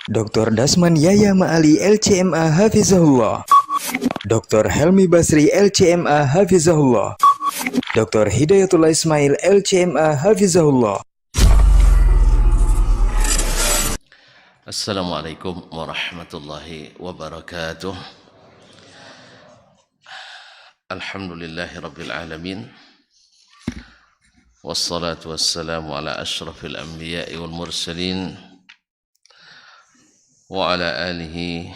Dr. Dasman Yaya Ma'ali LCMA Hafizahullah, Dr. Helmi Basri LCMA Hafizahullah, Dr. Hidayatullah Ismail LCMA Hafizahullah. Assalamualaikum warahmatullahi wabarakatuh. Alhamdulillahi rabbil alamin. Wassalatu wassalamu ala ashrafil anbiya'i wal mursalin wa ala alihi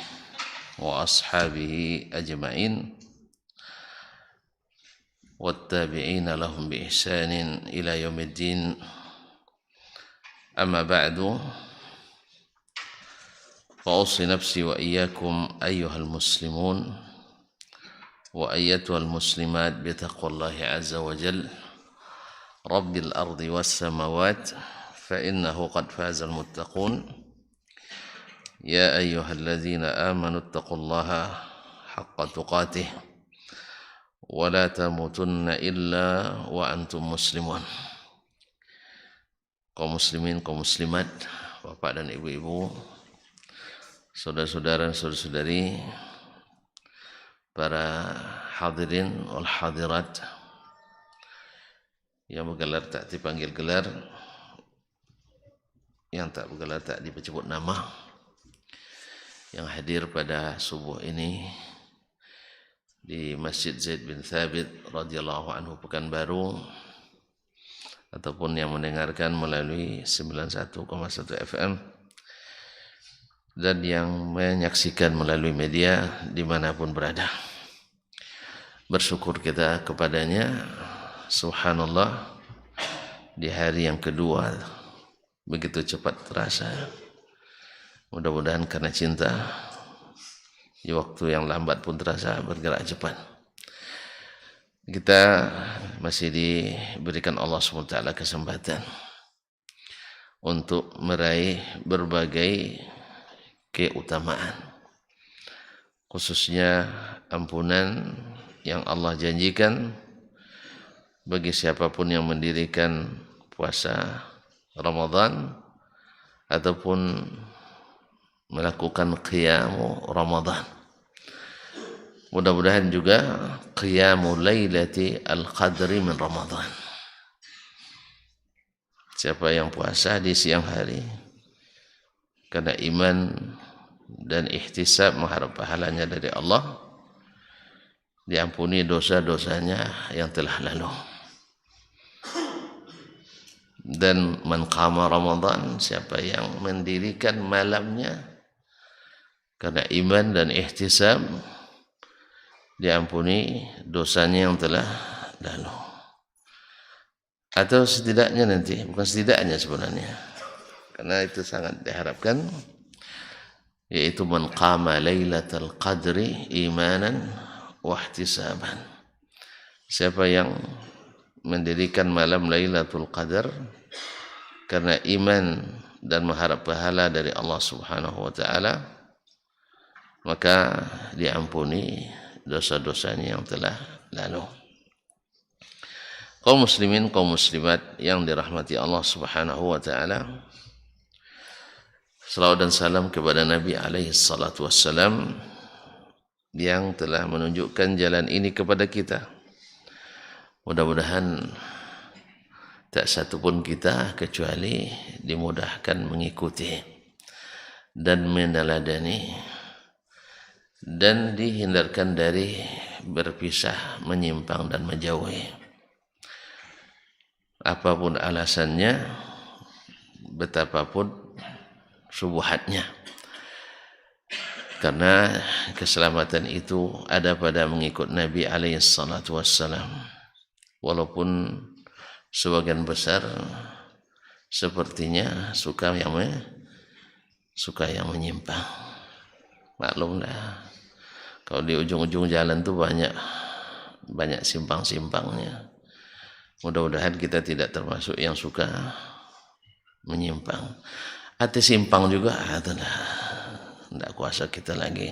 wa ashabihi ajma'in wattabi'ina lahum bi ihsanin ila yaumiddin. Amma ba'du. فأوصي نفسي وإياكم أيها المسلمون وأيتها المسلمات بتقوى الله عز وجل رب الأرض والسماوات فإنه قد فاز المتقون يا أيها الذين آمنوا اتقوا الله حق تقاته ولا تموتن إلا وأنتم مسلمون. Kaum muslimin, kaum muslimat, bapak dan ibu-ibu, saudara-saudara dan saudari-saudari, para hadirin wal hadirat yang bergelar tak dipanggil gelar, yang tak bergelar tak disebut nama, yang hadir pada subuh ini di Masjid Zaid bin Thabit radhiyallahu anhu Pekanbaru, ataupun yang mendengarkan melalui 91,1 FM dan yang menyaksikan melalui media dimanapun berada. Bersyukur kita kepadanya, subhanallah, di hari yang kedua begitu cepat terasa. Mudah-mudahan karena cinta, di waktu yang lambat pun terasa bergerak cepat. Kita masih diberikan Allah SWT kesempatan untuk meraih berbagai keutamaan, khususnya ampunan yang Allah janjikan bagi siapapun yang mendirikan puasa Ramadan ataupun melakukan qiyamu Ramadan. Mudah-mudahan juga qiyamu lailati al-qadri min Ramadan. Siapa yang puasa di siang hari karena iman dan ihtisab mengharap pahalanya dari Allah, diampuni dosa-dosanya yang telah lalu. Dan man qama Ramadan, siapa yang mendirikan malamnya karena iman dan ihtisab, diampuni dosanya yang telah lalu. Atau setidaknya nanti, bukan setidaknya sebenarnya, karena itu sangat diharapkan, yaitu man qama lailatul qadri imanan wa ihtisaban. Siapa yang mendirikan malam Lailatul Qadar karena iman dan mengharap pahala dari Allah Subhanahu wa taala, maka diampuni dosa-dosanya yang telah lalu. Kaum muslimin, kaum muslimat yang dirahmati Allah Subhanahu wa taala, salawat dan salam kepada Nabi alaihi salatu wassalam yang telah menunjukkan jalan ini kepada kita. Mudah-mudahan tak satu pun kita kecuali dimudahkan mengikuti dan meneladani dan dihindarkan dari berpisah, menyimpang dan menjauhi. Apapun alasannya, betapapun subuhatnya. Karena keselamatan itu ada pada mengikut Nabi alaihi salatu wassalam. Walaupun sebagian besar sepertinya suka yang menyimpang. Maklumlah, kalau di ujung-ujung jalan tuh banyak simpang-simpangnya. Mudah-mudahan kita tidak termasuk yang suka menyimpang. Hati simpang juga, tidak kuasa kita lagi.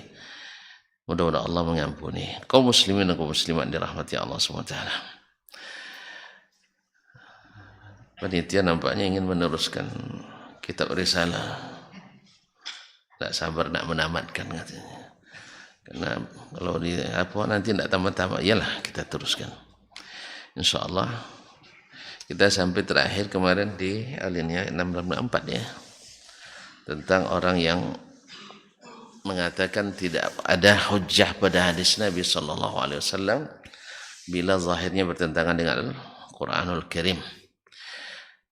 Mudah-mudahan Allah mengampuni. Kaum muslimin dan kaum muslimat dirahmati Allah SWT. Panitia nampaknya ingin meneruskan kitab risalah Tak sabar nak menamatkan katanya. Karena kalau di nanti tidak tamat-tamat, iyalah kita teruskan. Insyaallah kita sampai terakhir kemarin di alinea 664 ya. Tentang orang yang mengatakan tidak ada hujjah pada hadis Nabi sallallahu alaihi wasallam bila zahirnya bertentangan dengan Al-Qur'anul Karim.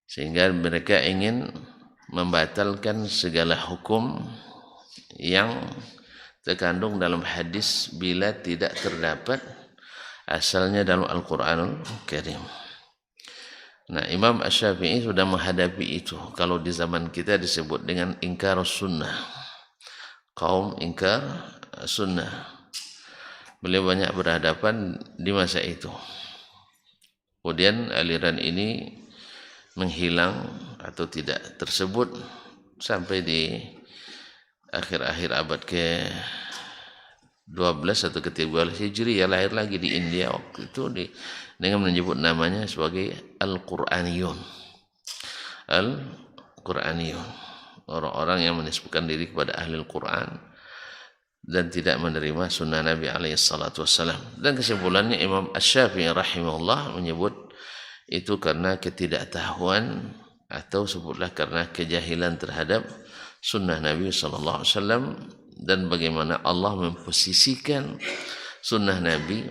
Sehingga mereka ingin membatalkan segala hukum yang terkandung dalam hadis bila tidak terdapat asalnya dalam Al-Qur'anul Karim. Nah, Imam Asy-Syafi'i sudah menghadapi itu. Kalau di zaman kita disebut dengan ingkar sunnah. Kaum ingkar sunnah. Beliau banyak berhadapan di masa itu. Kemudian aliran ini menghilang atau tidak tersebut sampai di akhir-akhir abad ke-12 atau ke-13 Hijriah, lahir lagi di India waktu itu dengan menyebut namanya sebagai Al-Qur'aniyun. Al-Qur'aniyun, orang-orang yang menisbahkan diri kepada ahli Al-Quran dan tidak menerima sunnah Nabi SAW. Dan kesimpulannya Imam Asy-Syafi'i rahimahullah menyebut itu karena ketidaktahuan atau sebutlah karena kejahilan terhadap sunnah Nabi SAW dan bagaimana Allah memposisikan sunnah Nabi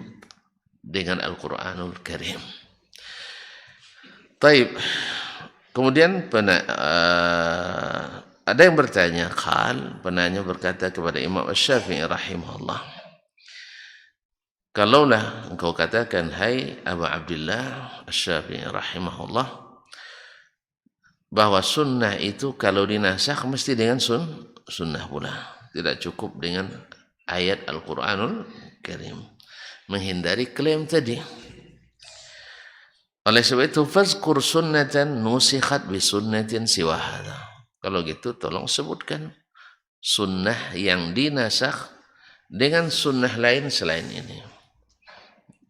dengan Al-Quranul Karim. Taib. Kemudian ada yang bertanya, penanya berkata kepada Imam Asy-Syafi'i rahimahullah, kalaulah engkau katakan, hai Abu Abdullah Asy-Syafi'i rahimahullah, bahwa sunnah itu kalau dinasakh mesti dengan sunnah pula, tidak cukup dengan ayat Al-Quranul Karim, menghindari klaim tadi. Oleh sebab itu, fazkur sunnatan nusikhat bi sunnatin siwa hadha. Kalau gitu tolong sebutkan sunnah yang dinasakh dengan sunnah lain selain ini.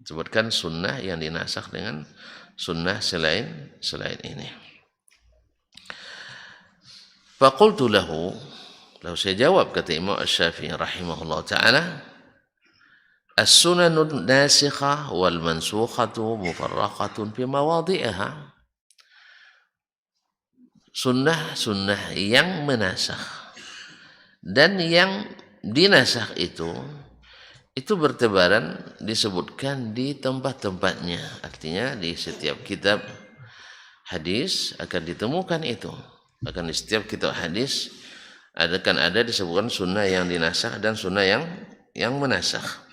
Sebutkan sunnah yang dinasakh dengan sunnah selain ini. Faqultu lahu, lalu saya jawab, kata Imam Asy-Syafi'i rahimahullah ta'ala, as-sunanun nasikhah wal mansukhatu mufarraqatun fi mawadhi'iha. Sunnah yang menasakh dan yang dinasakh itu bertebaran, disebutkan di tempat-tempatnya. Artinya di setiap kitab hadis akan ditemukan itu. Akan di setiap kitab hadis akan ada disebutkan sunnah yang dinasakh dan sunnah yang menasakh.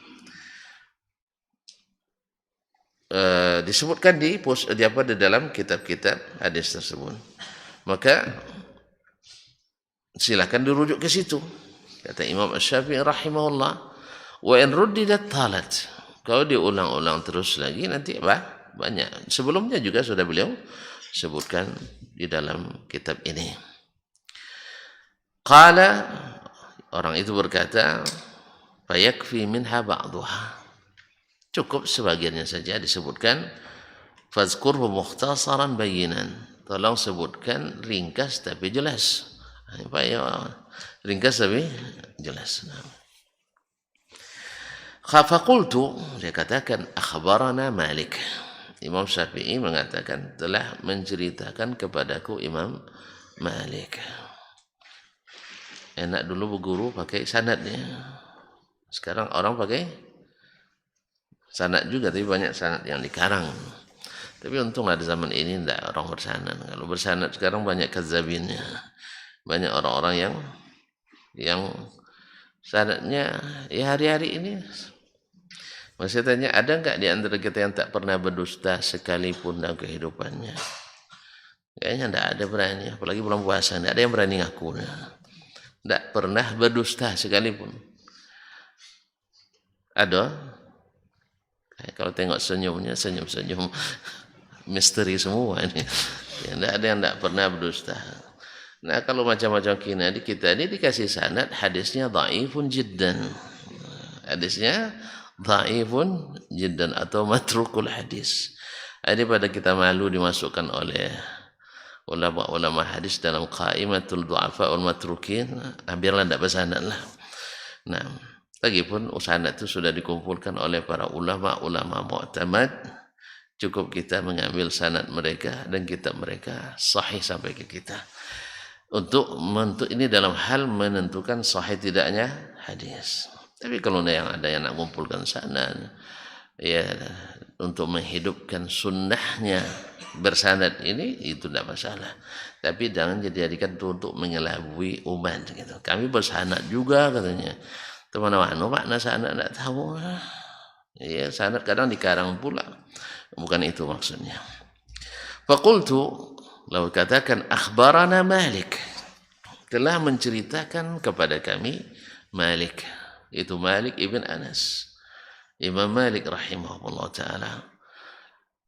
Disebutkan di dalam kitab-kitab hadis tersebut. Maka silakan dirujuk ke situ. Kata Imam Asy-Syafi'i rahimahullah, wa in ruddidat talat. Kalau diulang-ulang terus lagi nanti banyak. Sebelumnya juga sudah beliau sebutkan di dalam kitab ini. Qala, orang itu berkata, fayakfi minha ba'duha. Cukup sebagiannya saja disebutkan. Fazkurhu mukhtasaran bayinan. Tolong sebutkan ringkas tapi jelas. Ringkas tapi jelas. Faqultu, dia katakan, akhbarana Malik. Imam Syafi'i mengatakan telah menceritakan kepadaku Imam Malik. Enak dulu berguru pakai sanadnya. Sekarang orang pakai sanad juga, tapi banyak sanad yang dikarang. Tapi untunglah di zaman ini tidak orang bersanad. Kalau bersanad sekarang banyak kadzabinnya. Banyak orang-orang yang sanadnya ya hari-hari ini. Masih tanya, ada enggak di antara kita yang tak pernah berdusta sekalipun dalam kehidupannya? Kayaknya tidak ada berani, apalagi bulan puasa, tidak ada yang berani ngaku. Tidak pernah berdusta sekalipun. Ada? Kalau tengok senyumnya, senyum-senyum misteri semua ini. Ya, tidak ada yang tidak pernah berdusta. Nah, kalau macam-macam kita ini dikasih sanad, hadisnya dhaifun jiddan. Hadisnya dhaifun jiddan atau matrukul hadis. Ini pada kita malu dimasukkan oleh ulama hadis dalam qaimatul du'afa wal matrukin, biarlah tidak bersanad lah. Nah, lagipun sanad itu sudah dikumpulkan oleh para ulama mu'tamad, cukup kita mengambil sanad mereka dan kitab mereka sahih sampai ke kita. Untuk ini dalam hal menentukan sahih tidaknya hadis. Tapi kalau ada yang nak mengumpulkan sanad, ya untuk menghidupkan sunnahnya bersanad ini, itu tidak masalah. Tapi jangan dijadikan untuk mengelabui umat gitu. Kami bersanad juga katanya. Teman-teman, makna sanad tidak tahu. Ya, sanad kadang dikarang pula. Bukan itu maksudnya. Faqultu, lalu katakan akhbarana Malik, telah menceritakan kepada kami Malik, itu Malik ibn Anas. Imam Malik rahimahullah ta'ala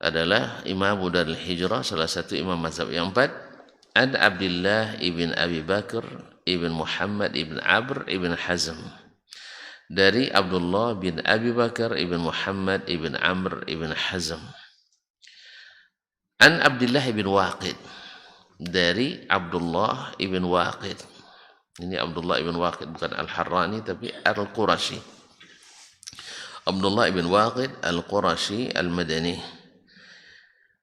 adalah Imam Darul Hijrah, salah satu imam mazhab yang 4. An Abdullah ibn Abi Bakr ibn Muhammad ibn Amr ibn Hazm, dari Abdullah bin Abi Bakar ibn Muhammad ibn Amr ibn Hazm. An Abdullah ibn Waqid, dari Abdullah ibn Waqid. Ini Abdullah ibn Waqid, bukan Al-Harrani tapi Al-Qurashi. Abdullah ibn Waqid Al-Qurashi Al-Madani.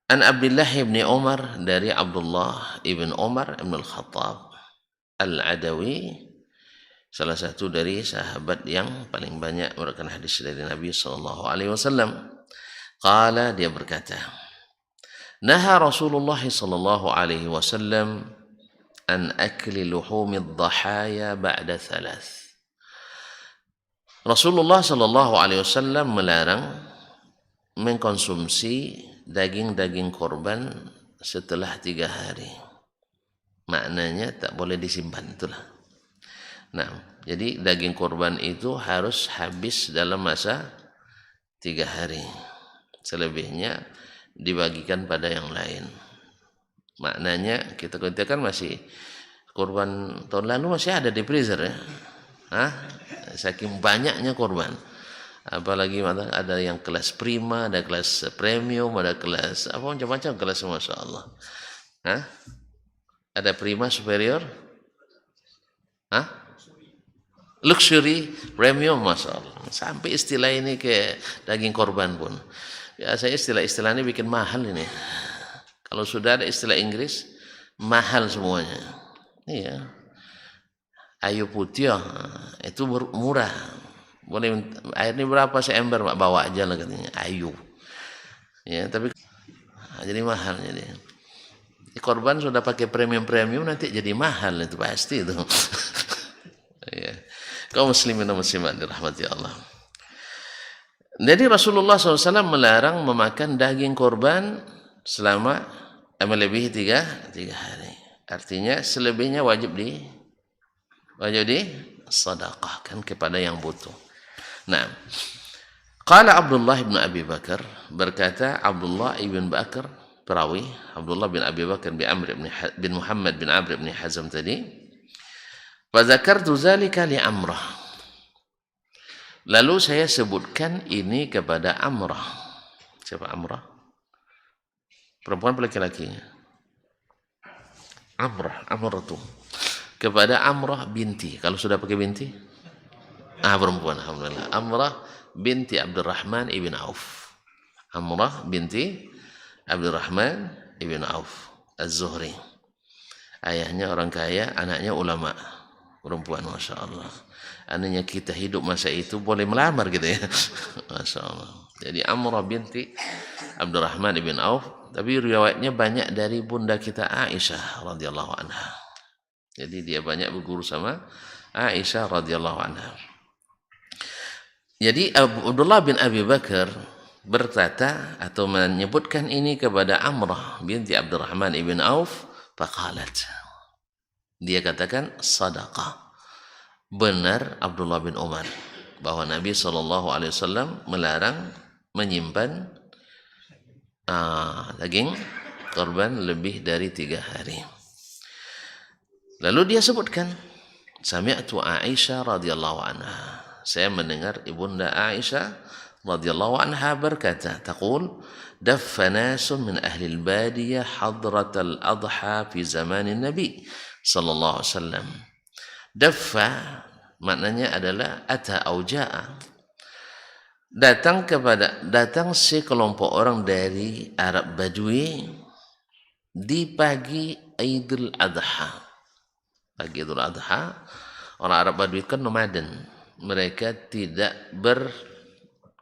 An Abdullah ibn Umar, dari Abdullah ibn Umar ibn Al-Khattab Al-Adawi, salah satu dari sahabat yang paling banyak meriwayatkan hadis dari Nabi SAW. Qala, dia berkata, naha Rasulullah SAW an akli luhumid dhahaya ba'da 3. Rasulullah SAW melarang mengkonsumsi daging-daging korban setelah 3 hari. Maknanya tak boleh disimpan, itulah. Nah, jadi daging korban itu harus habis dalam masa 3 hari. Selebihnya dibagikan pada yang lain. Maknanya kita kan masih korban tahun lalu masih ada di freezer ya. Saking banyaknya korban. Apalagi ada yang kelas prima, ada kelas premium, ada kelas macam-macam kelas, masya Allah. Ada prima, superior, luxury, premium, masya Allah. Sampai istilah ini ke daging korban pun. Biasanya istilah ini bikin mahal ini. Kalau sudah ada istilah Inggris, mahal semuanya. Iya. Ayu putih itu murah. Boleh air ini berapa seember, Mak? Bawa aja lah katanya. Ayu. Ya, tapi jadi mahal jadi. Korban sudah pakai premium nanti jadi mahal, itu pasti itu. Ya. Kaum muslimin dan muslimat dirahmati Allah. Jadi Rasulullah SAW melarang memakan daging korban selama melebihi 3 hari. Artinya selebihnya wajib sedekahkan kepada yang butuh. Nah, qala Abdullah bin Abi Bakar, berkata Abdullah ibn Bakar, perawi Abdullah bin Abi Bakar bin Muhammad bin Amr bin Hazm tadi, fa zakartu zalika li Amrah, lalu saya sebutkan ini kepada Amrah. Siapa Amrah? Perempuan atau laki-laki? Amrah tuh. Kepada Amrah binti. Kalau sudah pakai binti? Perempuan, alhamdulillah. Amrah binti Abdurrahman ibn Auf. Amrah binti Abdurrahman ibn Auf Az-Zuhri. Ayahnya orang kaya, anaknya ulama. Perempuan, masya Allah. Anaknya kita hidup masa itu boleh melamar gitu ya. Masya Allah. Jadi Amrah binti Abdurrahman ibn Auf. Tapi riwayatnya banyak dari bunda kita Aisyah radhiyallahu anha. Jadi dia banyak berguru sama Aisyah radhiyallahu anha. Jadi Abdullah bin Abi Bakar berkata atau menyebutkan ini kepada Amrah binti Abdurrahman ibn Auf, faqalat. Dia katakan sadaqah. Benar Abdullah bin Umar bahwa Nabi SAW melarang menyimpan daging korban lebih dari 3 hari. Lalu dia sebutkan, sami'tu Aisyah radhiyallahu anha. Saya mendengar ibunda Aisyah radhiyallahu anha berkata, taqul daffa nasun min ahli al-badiyah hadratal adha fi zamanin Nabi sallallahu alaihi wasallam. Daffa maknanya adalah ata au jaa. Datang sekelompok orang dari Arab Badui di pagi Idul Adha. Pagi Idul Adha, orang Arab Badui kan nomaden. Mereka tidak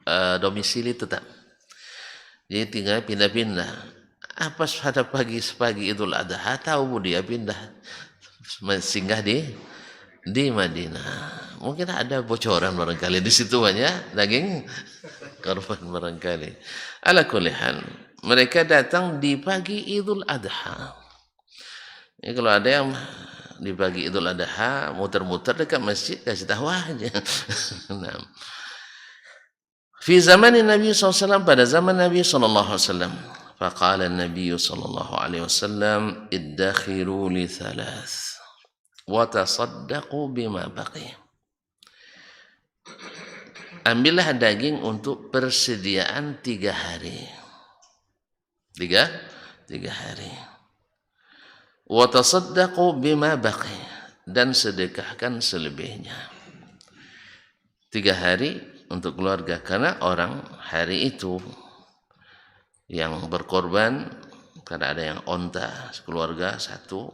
berdomisili tetap. Jadi tinggal pindah-pindah. Apa pada pagi Idul Adha tahu dia pindah singgah di Madinah. Mungkin ada bocoran barangkali di situ banyak daging korban barangkali. Ala kulli hal, mereka datang di pagi Idul Adha. Ya, kalau ada yang di pagi Idul Adha muter-muter dekat masjid kasih tahu aja. Nah. Fi zaman Nabi SAW, pada zaman Nabi SAW, faqala Nabi SAW, iddakhiru li thalath wa tasaddaqu bima baqi. Ambillah daging untuk persediaan 3 hari. 3 hari. Wa tasaddaqu bima baqi, dan sedekahkan selebihnya. 3 hari untuk keluarga, karena orang hari itu yang berkorban, karena ada yang onta keluarga satu,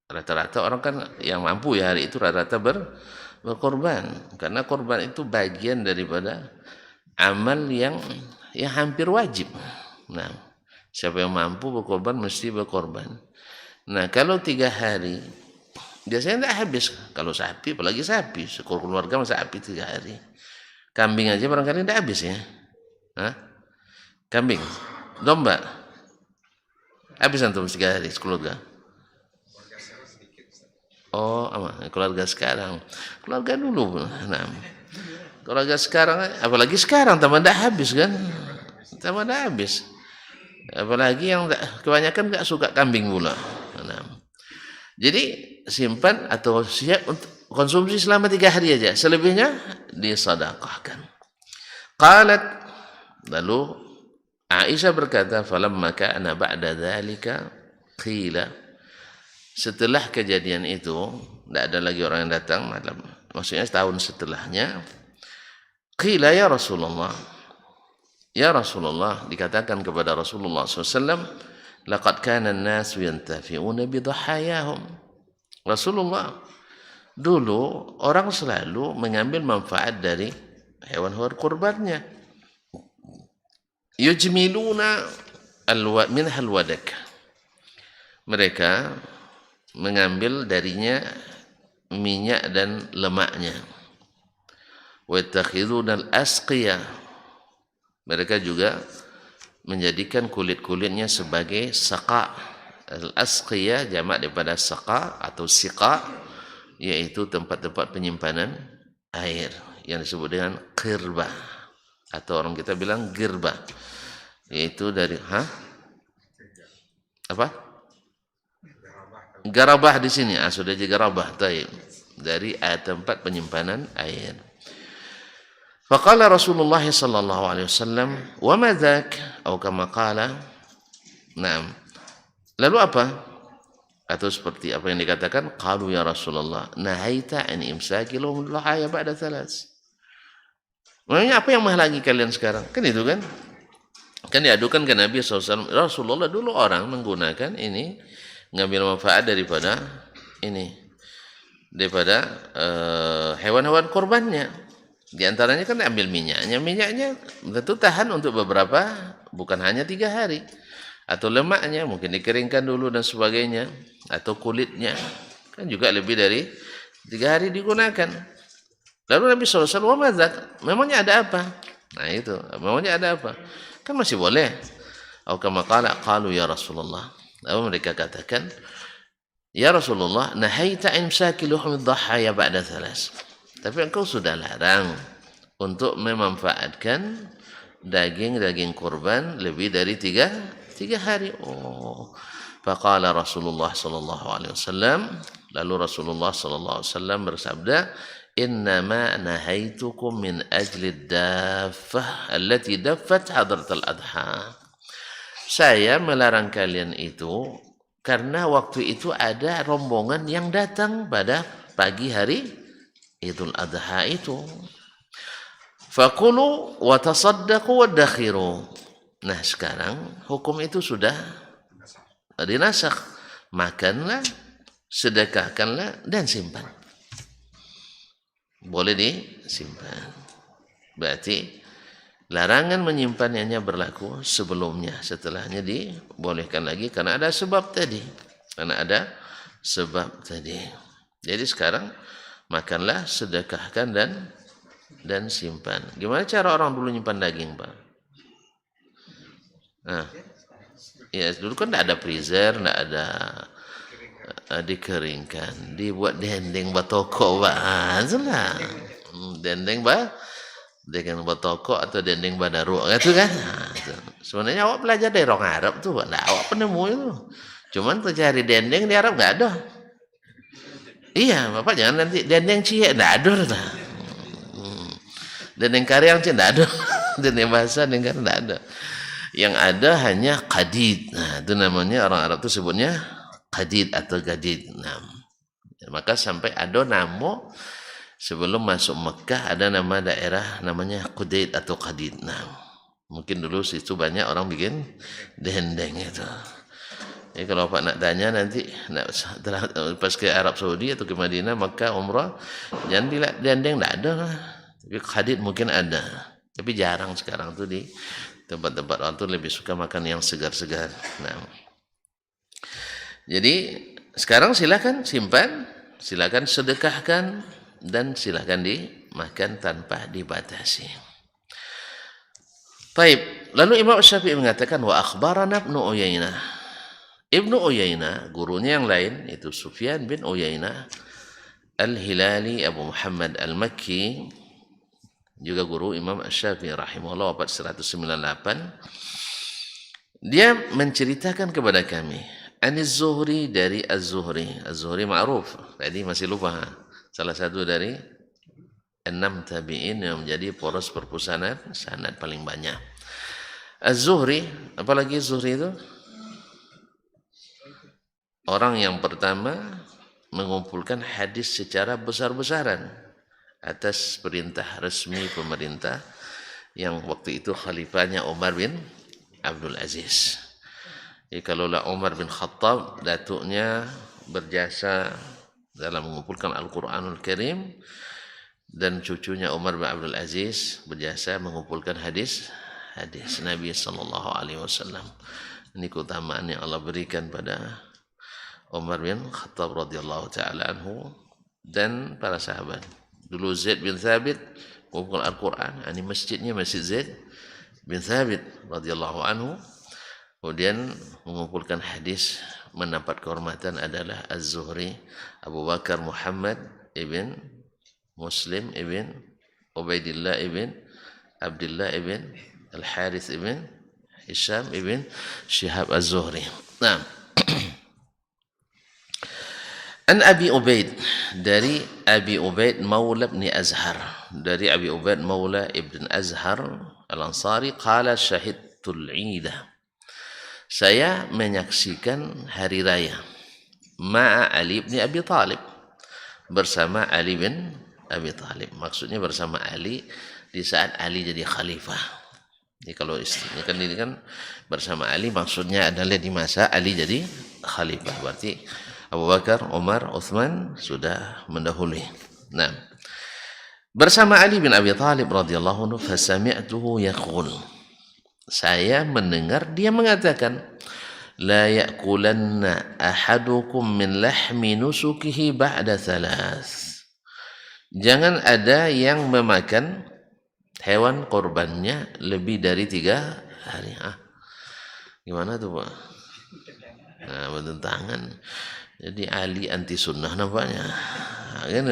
rata-rata orang kan yang mampu ya hari itu rata-rata berkorban, karena korban itu bagian daripada amal yang hampir wajib. Nah, siapa yang mampu berkorban mesti berkorban. Nah, kalau 3 hari biasanya tidak habis. Kalau sapi, apalagi sapi, keluarga masa sapi 3 hari. Kambing aja barangkali tidak habis ya. Hah? Kambing, domba, habis antum 3 hari keluarga. Oh, keluarga sekarang, keluarga dulu. Nah, keluarga sekarang, apalagi sekarang tambah tidak habis kan? Tambah tidak habis. Apalagi yang kebanyakan nggak suka kambing pula. Nah, jadi simpan atau siap untuk konsumsi selama 3 hari aja. Selebihnya disedekahkan. Qalat, lalu Aisyah berkata, falamma kana ba'da dzalika qila, setelah kejadian itu tidak ada lagi orang yang datang, maksudnya setahun setelahnya, qila ya Rasulullah, dikatakan kepada Rasulullah SAW, laqad kana an-nas yantafi'una bi dhahayahum. Rasulullah, dulu orang selalu mengambil manfaat dari hewan-hewan kurbannya. Yujmiluna minhal wadak. Mereka mengambil darinya minyak dan lemaknya. Wa yattakhiduna al-asqiya. Mereka juga menjadikan kulit-kulitnya sebagai saqa. Al-asqiya jamak daripada saqa atau siqa, yaitu tempat-tempat penyimpanan air yang disebut dengan qirba, atau orang kita bilang girba, yaitu dari garabah di sini, sudah jadi garabah, taib, dari tempat penyimpanan air. Faqala Rasulullah sallallahu alaihi wasallam, wa ma dzak, atau kama qala, na'am, lalu apa? Atau seperti apa yang dikatakan, qalu ya Rasulullah, nahaita an imsaki lahum dhahaya ba'da thalath. Maknanya apa yang menghalangi kalian sekarang? Kan itu kan? Kan diadukan ke Nabi SAW. Rasulullah, dulu orang menggunakan ini, ngambil manfaat daripada ini, daripada hewan-hewan korbannya. Di antaranya kan ambil minyaknya. Minyaknya tentu tahan untuk beberapa, bukan hanya 3 hari. Atau lemaknya mungkin dikeringkan dulu dan sebagainya. Atau kulitnya kan juga lebih dari 3 hari digunakan. Lalu Nabi SAW, memangnya ada apa? Nah itu, memangnya ada apa? Kan masih boleh. Atau kama qala, qalu ya Rasulullah. Lalu mereka katakan, ya Rasulullah, nahaita imsaki luhumid dhahaya ba'da thalath. Tapi engkau sudah larang untuk memanfaatkan daging-daging kurban lebih dari 3 hari. Oh, faqala Rasulullah sallallahu alaihi wasallam, lalu Rasulullah sallallahu alaihi wasallam bersabda, innama nahaitukum min ajli daffah allati daffat hadratal adha. Saya melarang kalian itu karena waktu itu ada rombongan yang datang pada pagi hari Idul Adha itu. Fakulu wa tasaddaqu wa dakhiru. Nah, sekarang hukum itu sudah dinasakh. Makanlah, sedekahkanlah dan simpan. Boleh disimpan. Berarti larangan menyimpannya berlaku sebelumnya, setelahnya dibolehkan lagi karena ada sebab tadi. Jadi sekarang makanlah, sedekahkan dan simpan. Gimana cara orang dulu nyimpan daging, Pak? Nah, ya dulu kan tidak ada freezer, tidak ada dikeringkan, dibuat dendeng batoko, Pak. Itulah dendeng dengan batoko atau dendeng badaru gitu kan. Nah, itu. Sebenarnya awak belajar dari orang Arab tuh, nah, awak penemu itu. Cuman tercari dendeng di Arab nggak ada. Iya, Bapak jangan nanti dendeng cie nggak ada. Nah. Dendeng karyang cie nggak ada. Dendeng bahasa dendeng nggak ada. Yang ada hanya qadid. Nah, itu namanya orang Arab tuh sebutnya qadid atau gadid. Nah, maka sampai ada nama sebelum masuk Mekah ada nama daerah namanya Qudaid atau Qadid. Nah, mungkin dulu situ banyak orang bikin dendeng itu. Jadi kalau Pak nak tanya nanti pas ke Arab Saudi atau ke Madinah, Mekah, Umrah, jangan bilang dendeng tidak ada lah. Tapi Qadid mungkin ada. Tapi jarang sekarang tuh di tempat-tempat orang tuh lebih suka makan yang segar-segar. Nah, jadi sekarang silakan simpan, silakan sedekahkan, dan silakan dimakan tanpa dibatasi. Baik, lalu Imam Syafi'i mengatakan wa akhbarana Ibnu Uyainah. Ibnu Uyainah, gurunya yang lain itu Sufyan bin Uyainah Al-Hilali Abu Muhammad Al-Makki, juga guru Imam Syafi'i rahimahullah, wafat 198. Dia menceritakan kepada kami Aniz Zuhri dari Az-Zuhri. Az-Zuhri ma'ruf. Tadi masih lupa. Salah satu dari 6 tabi'in yang menjadi poros perpustakaan sanad paling banyak. Az-Zuhri, apalagi Zuhri itu? Orang yang pertama mengumpulkan hadis secara besar-besaran atas perintah resmi pemerintah yang waktu itu khalifahnya Umar bin Abdul Aziz. Jadi kalaulah Umar bin Khattab, datuknya berjasa dalam mengumpulkan Al-Quranul Karim, dan cucunya Umar bin Abdul Aziz berjasa mengumpulkan hadis Nabi Sallallahu Alaihi Wasallam. Ini keutamaan yang Allah berikan pada Umar bin Khattab radhiyallahu taala anhu dan para sahabat. Dulu Zaid bin Thabit mengumpulkan Al-Quran, ini masjidnya Masjid Zaid bin Thabit radhiyallahu anhu. Kemudian mengumpulkan hadis mendapat kehormatan adalah Az-Zuhri, Abu Bakar Muhammad ibn Muslim ibn Ubaidillah ibn Abdullah ibn Al-Harith ibn Hisham ibn Shihab Az-Zuhri. Nah, An Abi Ubaid, dari Abi Ubaid Maula ibn Azhar, dari Abi Ubaid Maula ibn Azhar Al-Ansari, qala syahidtul Iidah, saya menyaksikan hari raya ma'a Ali bin Abi Talib, bersama Ali bin Abi Talib. Maksudnya bersama Ali di saat Ali jadi khalifah. Jadi kalau istrinya kan ini kan bersama Ali, maksudnya adalah di masa Ali jadi khalifah. Berarti Abu Bakar, Umar, Uthman sudah mendahului. Nah, bersama Ali bin Abi Talib radhiyallahu anhu, fasami'tuhu yaqul, saya mendengar dia mengatakan, la ya'kulanna ahadukum min lahmi nusukihi ba'da thalath, jangan ada yang memakan hewan korbannya lebih dari 3 hari. Gimana tuh, Pak? Nah, bertentangan. Jadi Ali anti sunnah nampaknya. Kan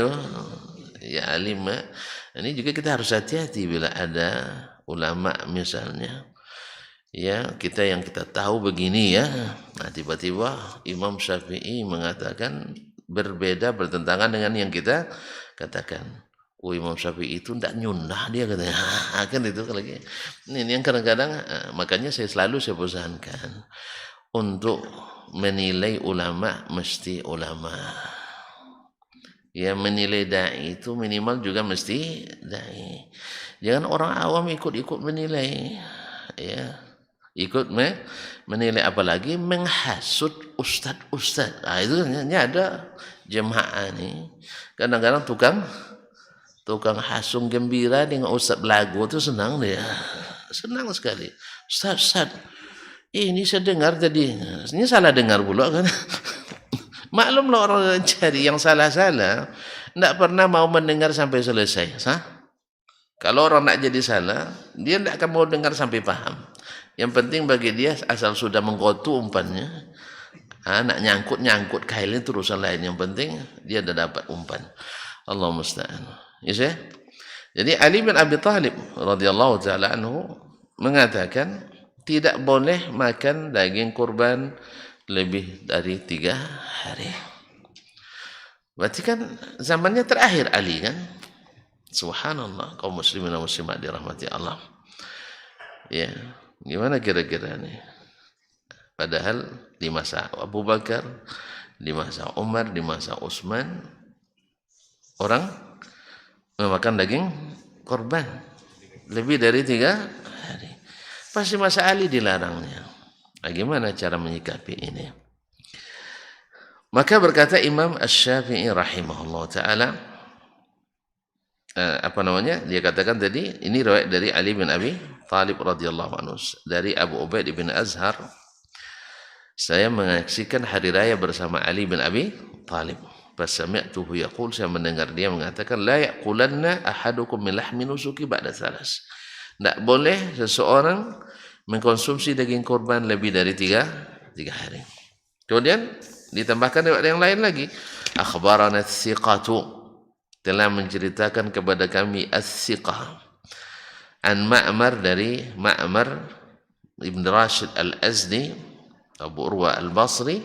ya Ali, ini juga kita harus hati-hati bila ada ulama misalnya, ya kita yang kita tahu begini ya, nah tiba-tiba Imam Syafi'i mengatakan berbeda, bertentangan dengan yang kita katakan. Oh, Imam Syafi'i itu tidak nyunah dia katanya. Kan itu lagi. Ini yang kadang-kadang makanya saya selalu pesankan untuk menilai ulama mesti ulama. Ya, menilai dai itu minimal juga mesti dai. Jangan orang awam ikut-ikut menilai. Ya, ikut menilai, apalagi menghasut ustad-ustad. Itu ini ada jemaah nih. Kadang-kadang tukang hasung gembira dengan ustaz belagu itu senang dia, senang sekali. Ustaz, ini saya dengar tadi, ini salah dengar pula kan. Maklumlah orang cari yang salah-salah, tidak pernah mau mendengar sampai selesai. Kalau orang nak jadi salah, dia tidak akan mau dengar sampai paham. Yang penting bagi dia asal sudah mengkotu umpannya, nak nyangkut kailnya itu urusan lain. Yang penting dia dah dapat umpan. Allah musta'an. Ya, jadi Ali bin Abi Thalib radhiyallahu taala anhu mengatakan tidak boleh makan daging kurban lebih dari 3 hari. Berarti kan zamannya terakhir Ali kan. Subhanallah, kaum muslimin dan muslimat dirahmati Allah. Ya, gimana kira-kira nih? Padahal di masa Abu Bakar, di masa Umar, di masa Utsman orang memakan daging korban lebih dari 3 hari. Pasti masa Ali dilarangnya. Bagaimana cara menyikapi ini? Maka berkata Imam Asy-Syafi'i rahimahullah taala, dia katakan tadi, ini riwayat dari Ali bin Abi Thalib radhiyallahu anhu, dari Abu Ubaid bin Azhar, saya menyaksikan hari raya bersama Ali bin Abi Thalib. Fasami'tuhu yaqul, saya mendengar dia mengatakan, la yaqulanna ahadukum min lahmi nusuki ba'da 3. Tidak boleh seseorang mengkonsumsi daging kurban lebih dari 3 hari. Kemudian ditambahkan riwayat yang lain lagi, akhbarana ats-thiqatu, telah menceritakan kepada kami as-thiqah, an Ma'mar, dari Ma'mar Ibn Rashid al-Azdi, Abu Urwa al-Basri,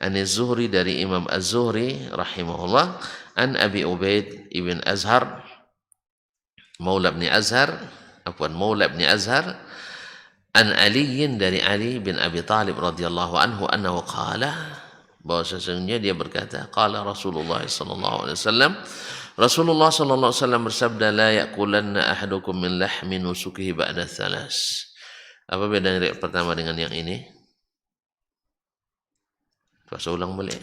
an Az-Zuhri, dari Imam Az-Zuhri rahimahullah, an Abi Ubaid ibn Azhar, Maula ibn Azhar, an Ali, dari Ali bin Abi Thalib radhiyallahu anhu, annahu qala, bahwa sesungguhnya dia berkata, qala Rasulullah sallallahu alaihi wasallam, Rasulullah sallallahu alaihi wasallam bersabda, la yaqulanna ahadukum min lahmi nusukihi ba'da 3. Apa bedanya riwayat pertama dengan yang ini? Saya ulang boleh.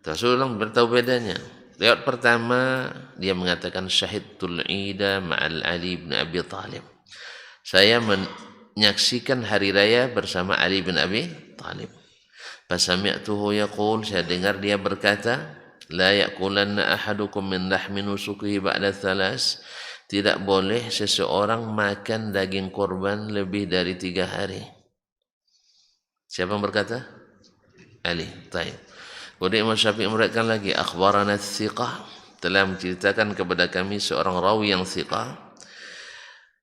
Saya ulang bertahu bedanya. Riwayat pertama dia mengatakan syahidtul ida ma'al Ali bin Abi Thalib. Saya menyaksikan hari raya bersama Ali bin Abi Thalib. Fasami'tuhu yaqul, saya dengar dia berkata, la yaqulanna ahadukum min lahmi nusukihi ba'da 3. Tidak boleh seseorang makan daging korban lebih dari 3 hari. Siapa yang berkata? Ali. Taib. Kemudian Imam Syafi'i meriwayatkan lagi, akhbarana ats-thiqah, telah menceritakan kepada kami seorang rawi yang thiqah,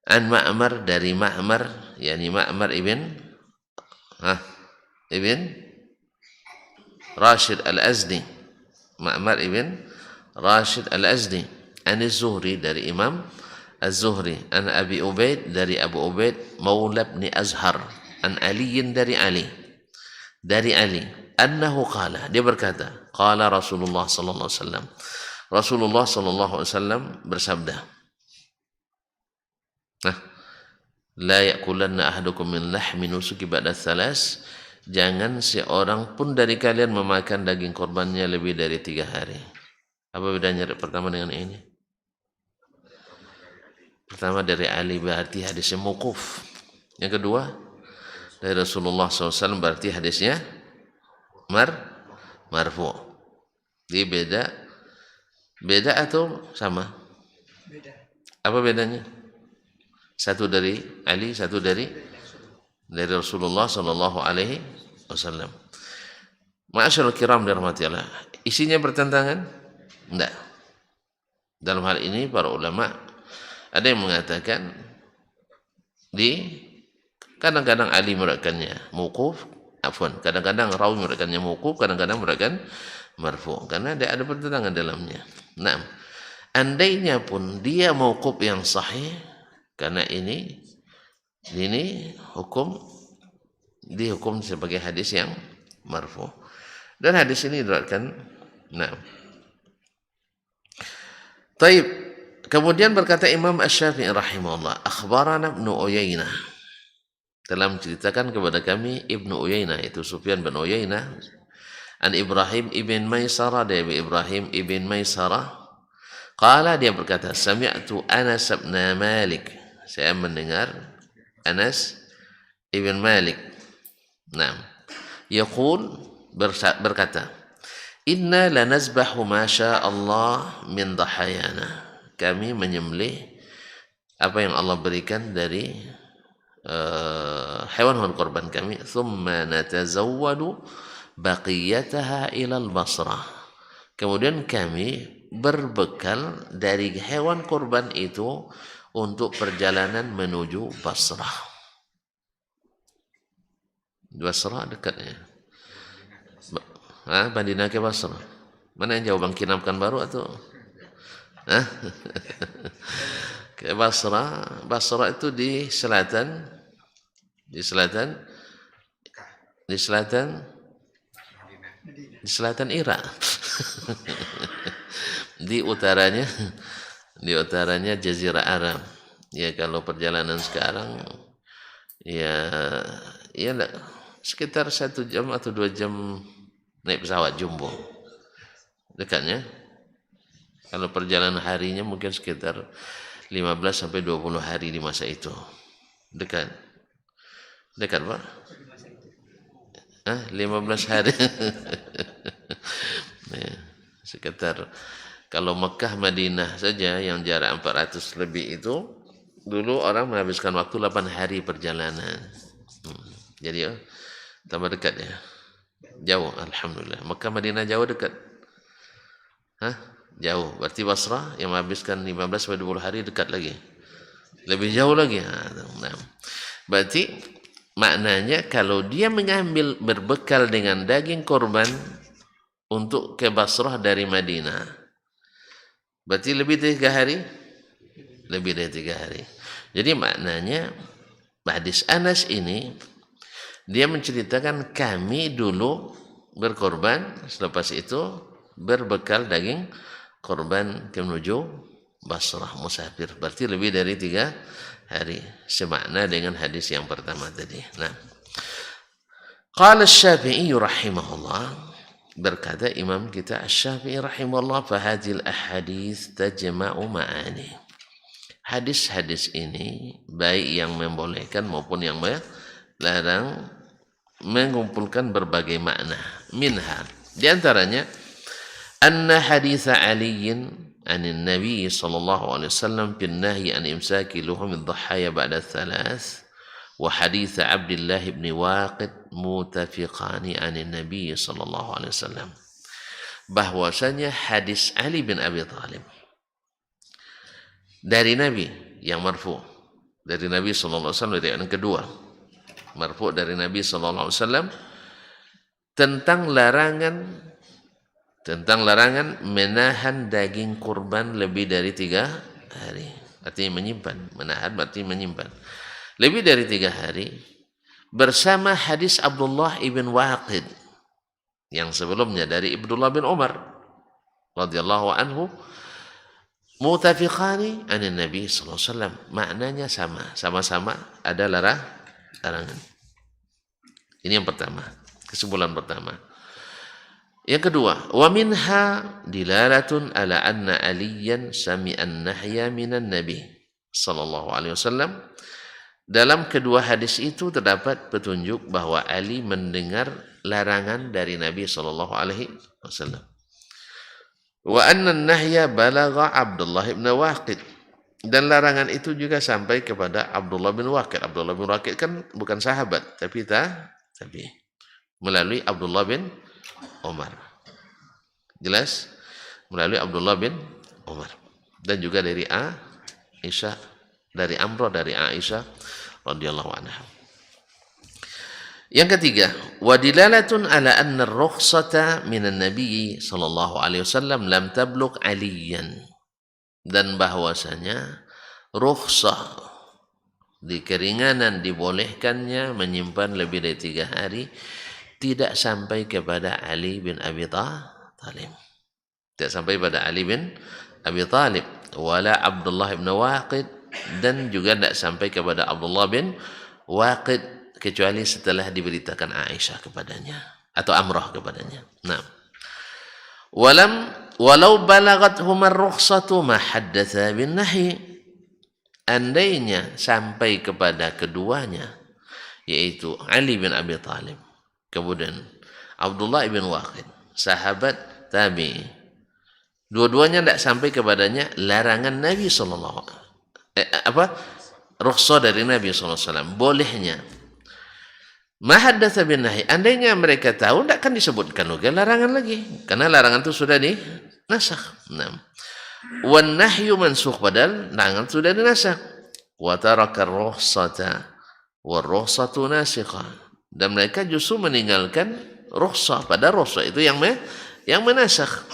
an Ma'mar, dari Ma'mar, yakni Ma'mar ibn Rashid al-Azdi, Ma'mar ibn Rashid al-Azdi, an Az-Zuhri, dari Imam Az-Zuhri, an Abi Ubaid, dari Abu Ubaid, Maula ibn Azhar, an Ali, dari Ali, annahu qala, dia berkata, qala Rasulullah sallallahu alaihi wasallam, Rasulullah sallallahu alaihi wasallam bersabda, la yaqulanna ahadukum min lahmi nusuki ba'da 3. Jangan seorang pun dari kalian memakan daging korbannya lebih dari 3 hari. Apa bedanya pertama dengan ini? Pertama dari Ali berarti hadisnya mauquf. Yang kedua dari Rasulullah SAW berarti hadisnya marfu. Dia beda atau sama? Beda. Apa bedanya? Satu dari Ali, satu dari Rasulullah sallallahu alaihi wasallam. Ma'asyiral kiram dirahmati Allah. Isinya bertentangan? Enggak. Dalam hal ini para ulama ada yang mengatakan kadang-kadang Ali meriwayatkannya mauquf, kadang-kadang rawi meriwayatkannya mauquf, kadang-kadang meriwayatkan marfu, karena ada pertentangan dalamnya. Nah, Andainya pun dia mauquf yang sahih, karena ini dihukum sebagai hadis yang marfu. Dan hadis ini diriwayatkan. Nah, taib. Kemudian berkata Imam Asy-Syafi'i rahimahullah, akhbarana Ibnu Uyainah, telah menceritakan kepada kami Ibnu Uyainah, itu Sufyan bin Uyainah, an Ibrahim ibn Maisarah, dari Ibrahim ibn Maisarah, qala, dia berkata, sami'tu Anas bin Malik, saya mendengar Anas ibn Malik, nah, yaqul, berkata, inna lanazbahu ma syaa Allah min dhahayana, kami menyembelih apa yang Allah berikan dari hewan-hewan korban kami, thumma natazawwadu baqiyataha ila al-Basrah, kemudian kami berbekal dari hewan korban itu untuk perjalanan menuju Basrah. Basrah dekatnya. Madinah ke Basrah. Mana yang jauh, Bangkinang Pekanbaru atau? Ke Basrah. Basrah itu di selatan Irak. di utaranya Jazirah Arab. Ya, kalau perjalanan sekarang ya sekitar 1 jam atau 2 jam naik pesawat jumbo. Dekatnya. Kalau perjalanan harinya mungkin sekitar 15 sampai 20 hari di masa itu. Dekat. Dekat, Pak? 15 hari. Ya, sekitar kalau Mekah Madinah saja yang jarak 400 lebih itu, dulu orang menghabiskan waktu 8 hari perjalanan. Jadi tambah dekat ya. Jauh, alhamdulillah. Mekah Madinah jauh, dekat? Jauh. Berarti Basrah yang menghabiskan 15 sampai 20 hari dekat lagi. Lebih jauh lagi. Nah. Berarti maknanya kalau dia mengambil berbekal dengan daging korban untuk ke Basrah dari Madinah, berarti lebih dari 3 hari? Lebih dari 3 hari. Jadi maknanya hadis Anas ini, dia menceritakan kami dulu berkorban, selepas itu berbekal daging korban menuju Basrah, musafir. Berarti lebih dari 3 hari. Semakna dengan hadis yang pertama tadi. Nah, qala Asy-Syafi'i rahimahullah, berkata Imam kita Asy-Syafi'i rahimahullah, fahadhil ahadits tajma'u ma'ani. Hadis-hadis ini baik yang membolehkan maupun yang melarang mengumpulkan berbagai makna. Minha, di antaranya anna hadits Aliin anin Nabi sallallahu alaihi wasallam bin nahyi an imsaki luhum ad-dhahaya ba'da thalath, wa hadits Abdullah bin Waqid mutafiqani anin Nabi sallallahu alaihi wasallam, bahwasanya hadis Ali bin Abi Thalib dari Nabi yang marfu, dari Nabi sallallahu alaihi wasallam, dari yang kedua marfu dari Nabi sallallahu alaihi wasallam tentang larangan menahan daging kurban lebih dari 3 hari. Artinya menyimpan, menahan berarti menyimpan lebih dari 3 hari, bersama hadis Abdullah ibn Waqid yang sebelumnya dari Abdullah bin Umar radhiyallahu anhu, mutafiqani anin Nabi sallallahu alaihi wasallam, maknanya sama-sama ada larangan. Ini yang pertama, kesimpulan pertama. Yang kedua, wa minha dilalatun ala anna Aliyan sami'an nahya minan Nabi sallallahu alaihi wasallam. Dalam kedua hadis itu terdapat petunjuk bahwa Ali mendengar larangan dari Nabi sallallahu alaihi wasallam. Wa anna nahya balagha Abdullah bin Waqid, dan larangan itu juga sampai kepada Abdullah bin Waqid. Abdullah bin Waqid kan bukan sahabat, tapi melalui Abdullah bin Umar. Jelas? Melalui Abdullah bin Umar. Dan juga dari Aisyah, dari Amrah, dari Aisyah radhiyallahu anha. Yang ketiga, wa dilalatun ala anna ar-rukhsata minan nabiy sallallahu alaihi wasallam lam tablugh Aliyan. dan bahwasanya rukhsah di keringanan dibolehkannya menyimpan lebih dari 3 hari tidak sampai kepada Ali bin Abi Thalib. Tidak sampai pada Ali bin Abi Thalib wala Abdullah bin Waqid, dan juga tidak sampai kepada Abdullah bin Waqid kecuali setelah diberitakan Aisyah kepadanya atau Amrah kepadanya. Nah, walau balagathum ar-rukhsatu ma haddatsa bin nahi, andainya sampai kepada keduanya yaitu Ali bin Abi Thalib kemudian Abdullah bin Waqid sahabat tabi'i, dua-duanya tidak sampai kepadanya larangan Nabi sallallahu rukhsah dari Nabi sallallahu alaihi wasallam bolehnya. Ma haddatsa bin nahi, andainya mereka tahu tidak akan disebutkan juga larangan lagi karena larangan itu sudah dinasakh. Nah, wan nahyu mansukh, padahal larangan sudah dinasakh. Wa taraka ar-rukhsata war rukhsatu nasikhah, dan mereka justru meninggalkan rukhsah, pada rukhsah itu yang menasakh.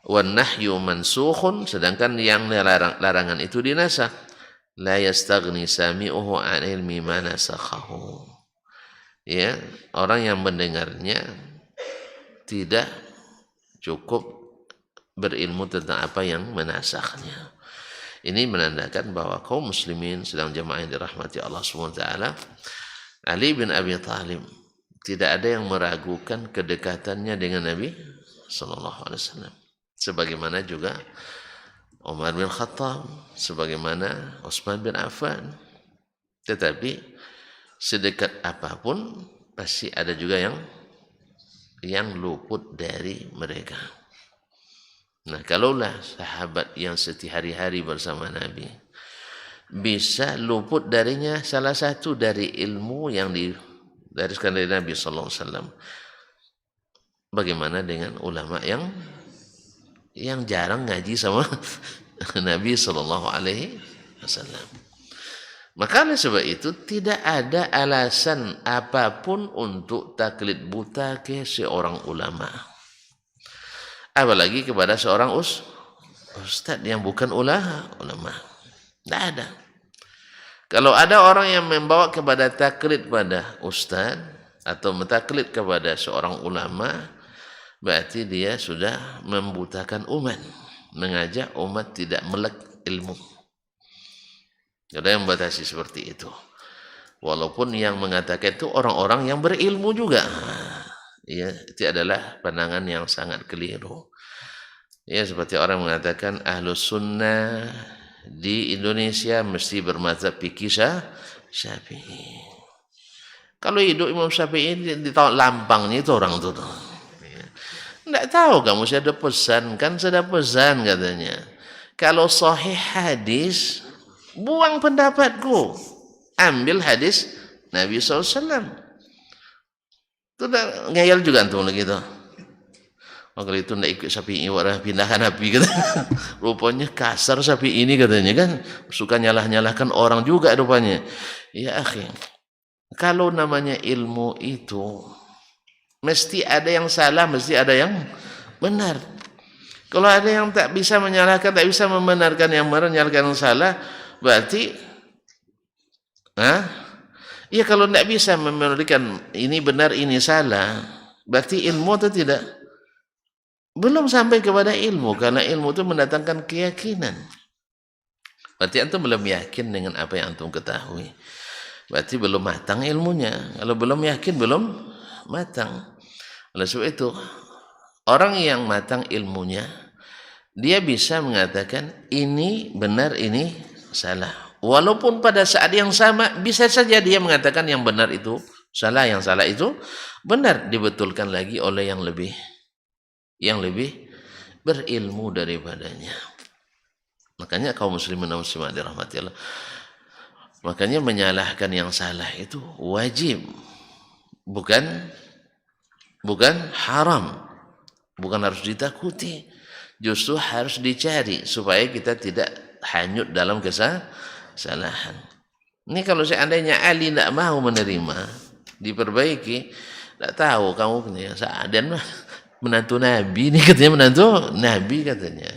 Wan nahyu mansukhun, sedangkan yang larangan itu dinasakh. La yastaghni sami'uhu an ilmi ma nasakhahu. Ya, orang yang mendengarnya tidak cukup berilmu tentang apa yang menasakhnya. Ini menandakan bahwa kaum muslimin sedang jamaah yang dirahmati Allah SWT, Ali bin Abi Thalib tidak ada yang meragukan kedekatannya dengan Nabi sallallahu alaihi wasallam, sebagaimana juga Umar bin Khattab, sebagaimana Utsman bin Affan. Tetapi sedekat apapun pasti ada juga yang luput dari mereka. Nah, kalaulah sahabat yang hari-hari bersama Nabi bisa luput darinya salah satu dari ilmu yang didariskan dari Nabi sallallahu alaihi wasallam, bagaimana dengan ulama yang jarang ngaji sama Nabi sallallahu alaihi wasallam? Maka oleh sebab itu tidak ada alasan apapun untuk taklid buta ke seorang ulama, apalagi kepada seorang ustaz yang bukan ulama. Tidak ada. Kalau ada orang yang membawa kepada taklid pada ustaz atau mentaklid kepada seorang ulama, berarti dia sudah membutakan umat, mengajak umat tidak melek ilmu. Ada yang membatasi seperti itu. Walaupun yang mengatakan itu orang-orang yang berilmu juga. Ya, itu adalah pandangan yang sangat keliru. Ya, seperti orang mengatakan Ahlus Sunnah di Indonesia mesti bermazhab fikih Syafi'i. Kalau hidup Imam Syafi'i di tahun lampangnya itu orang itu. Tidak tahu kamu ada pesan, kan sudah pesan katanya. Kalau sahih hadis, buang pendapatku, ambil hadis Nabi SAW. Itu dah ngayal juga antum lagi tu. Kalau itu tidak ikut Syafi'i, wadah pindahkan Nabi kata. Rupanya kasar Syafi'i ini katanya kan, suka nyalah-nyalahkan orang juga rupanya. Ya akhi, kalau namanya ilmu itu mesti ada yang salah, mesti ada yang benar. Kalau ada yang tak bisa menyalahkan, tak bisa membenarkan yang benar, menyalahkan yang salah, berarti ya kalau tidak bisa memberikan ini benar ini salah, berarti ilmu atau tidak? Belum sampai kepada ilmu, karena ilmu itu mendatangkan keyakinan. Berarti antum belum yakin dengan apa yang antum ketahui, berarti belum matang ilmunya. Kalau belum yakin, belum matang. Oleh sebab itu orang yang matang ilmunya, dia bisa mengatakan ini benar, ini salah. Walaupun pada saat yang sama bisa saja dia mengatakan yang benar itu salah, yang salah itu benar, dibetulkan lagi oleh yang lebih berilmu daripadanya. Makanya kaum muslimin dan muslimat dirahmati Allah, makanya menyalahkan yang salah itu wajib, bukan haram, bukan harus ditakuti, justru harus dicari supaya kita tidak hanyut dalam kesalahan. Ini kalau seandainya Ali tidak mau menerima, diperbaiki, tidak tahu kamu punya dan menantu Nabi, ini katanya menantu Nabi katanya.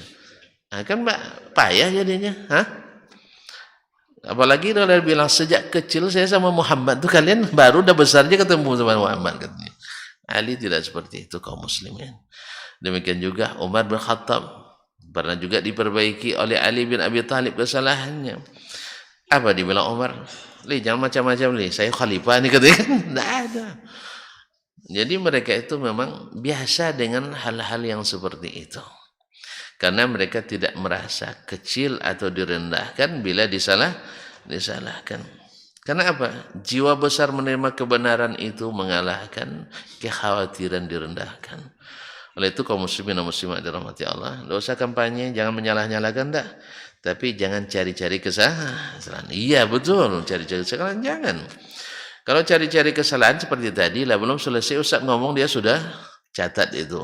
Nah, kan payah jadinya. Hah? Apalagi kalau dia bilang sejak kecil saya sama Muhammad tuh, kalian baru udah besar aja ketemu sama Muhammad katanya. Ali tidak seperti itu kaum muslimin. Demikian juga Umar bin Khattab pernah juga diperbaiki oleh Ali bin Abi Thalib kesalahannya. Apa dibilang Umar? Jangan macam-macam saya khalifah nih katanya. Tidak ada. Jadi mereka itu memang biasa dengan hal-hal yang seperti itu. Karena mereka tidak merasa kecil atau direndahkan bila disalahkan. Karena apa? Jiwa besar menerima kebenaran itu mengalahkan kekhawatiran direndahkan. Oleh itu kaum muslimin dan muslimat dirahmati Allah, tidak usah kampanye, jangan menyalah-nyalahkan dah. Tapi jangan cari-cari kesalahan. Iya betul, cari-cari kesalahan jangan. Kalau cari-cari kesalahan seperti tadi lah, belum selesai Ustaz ngomong dia sudah catat itu.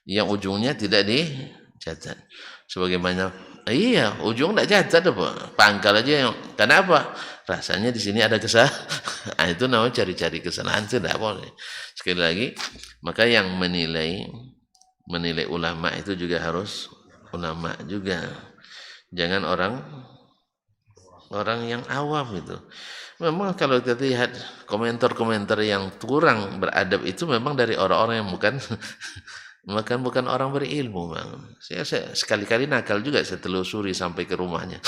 Yang ujungnya tidak dicatat. Sebagaimana iya, ujung tidak catat apa? Pangkal aja yang. Kenapa? Rasanya di sini ada kesalahan. Itu namanya cari-cari kesalahan, tidak boleh. Sekali lagi, maka yang menilai ulama itu juga harus ulama juga. Jangan orang yang awam itu. Memang kalau kita lihat komentar-komentar yang kurang beradab itu memang dari orang-orang yang bukan orang berilmu, Bang. Saya sekali-kali nakal juga, saya telusuri sampai ke rumahnya.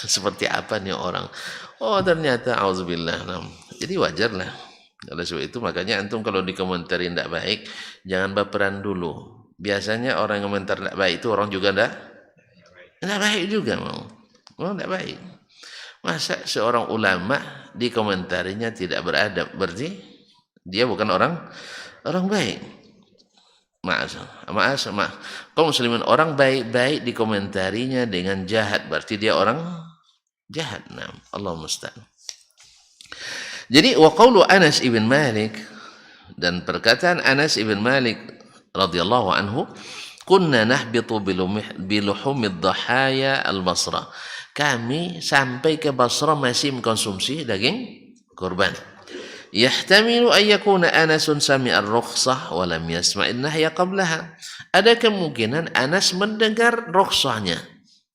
Seperti apa nih orang? Oh, ternyata auzubillah. Jadi wajarlah. Oleh sebab itu makanya antum kalau dikomentari tidak baik, jangan baperan dulu. Biasanya orang yang komentar tidak baik itu orang juga tidak baik juga, mau tidak baik. Masa seorang ulama dikomentarinya tidak beradab, berarti dia bukan orang baik. Maaf. Kaum muslimin, orang baik-baik dikomentarinya dengan jahat, berarti dia orang jahat. Nah, Allah musta'an. Jadi wa qaulu Anas ibn Malik, dan perkataan Anas ibn Malik radhiyallahu anhu, kunna nahbitu biluhumid dhahaya al-Basra. Kami sampai ke Basra masih mengkonsumsi daging kurban. Yahtamilu an yakuna Anasun sami'a ar-rukhsah wa lam yasma'in nahya qablaha. Ada kemungkinan Anas mendengar rukhsahnya,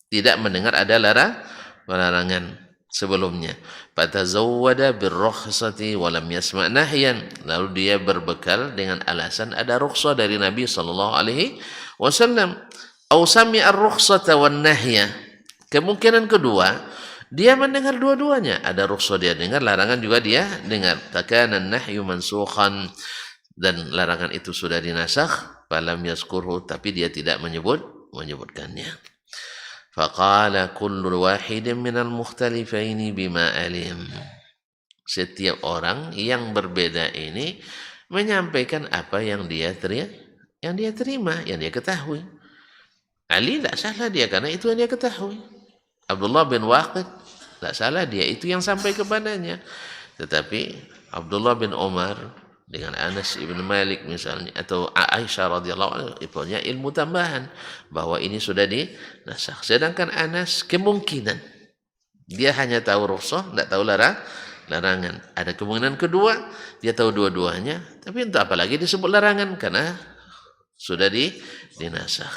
tidak mendengar ada larangan sebelumnya. Fatazawwada bir-rukhsati wa lam yasma' nahyan. Lalu dia berbekal dengan alasan ada rukhsah dari Nabi sallallahu alaihi wasallam. Au sami'a ar-rukhsata wan nahya. Kemungkinan kedua, dia mendengar dua-duanya. Ada rukhsah dia dengar, larangan juga dia dengar. Takana an-nahyu mansukhan, dan larangan itu sudah dinasakh. Falam yazkurhu, tapi dia tidak menyebutkannya. Faqala kullu wahidin minal mukhtalifaini bima alim. Setiap orang yang berbeda ini menyampaikan apa yang dia terima, yang dia ketahui. Ali tak salah dia karena itu yang dia ketahui. Abdullah bin Waqid tak salah dia, itu yang sampai kepadanya. Tetapi Abdullah bin Umar dengan Anas ibn Malik misalnya, atau Aisyah radhiyallahu anha, punya ilmu tambahan bahwa ini sudah dinasakh. Sedangkan Anas kemungkinan dia hanya tahu rukhsah, tidak tahu larangan. Ada kemungkinan kedua, dia tahu dua-duanya, tapi untuk apa lagi disebut larangan karena sudah dinasakh.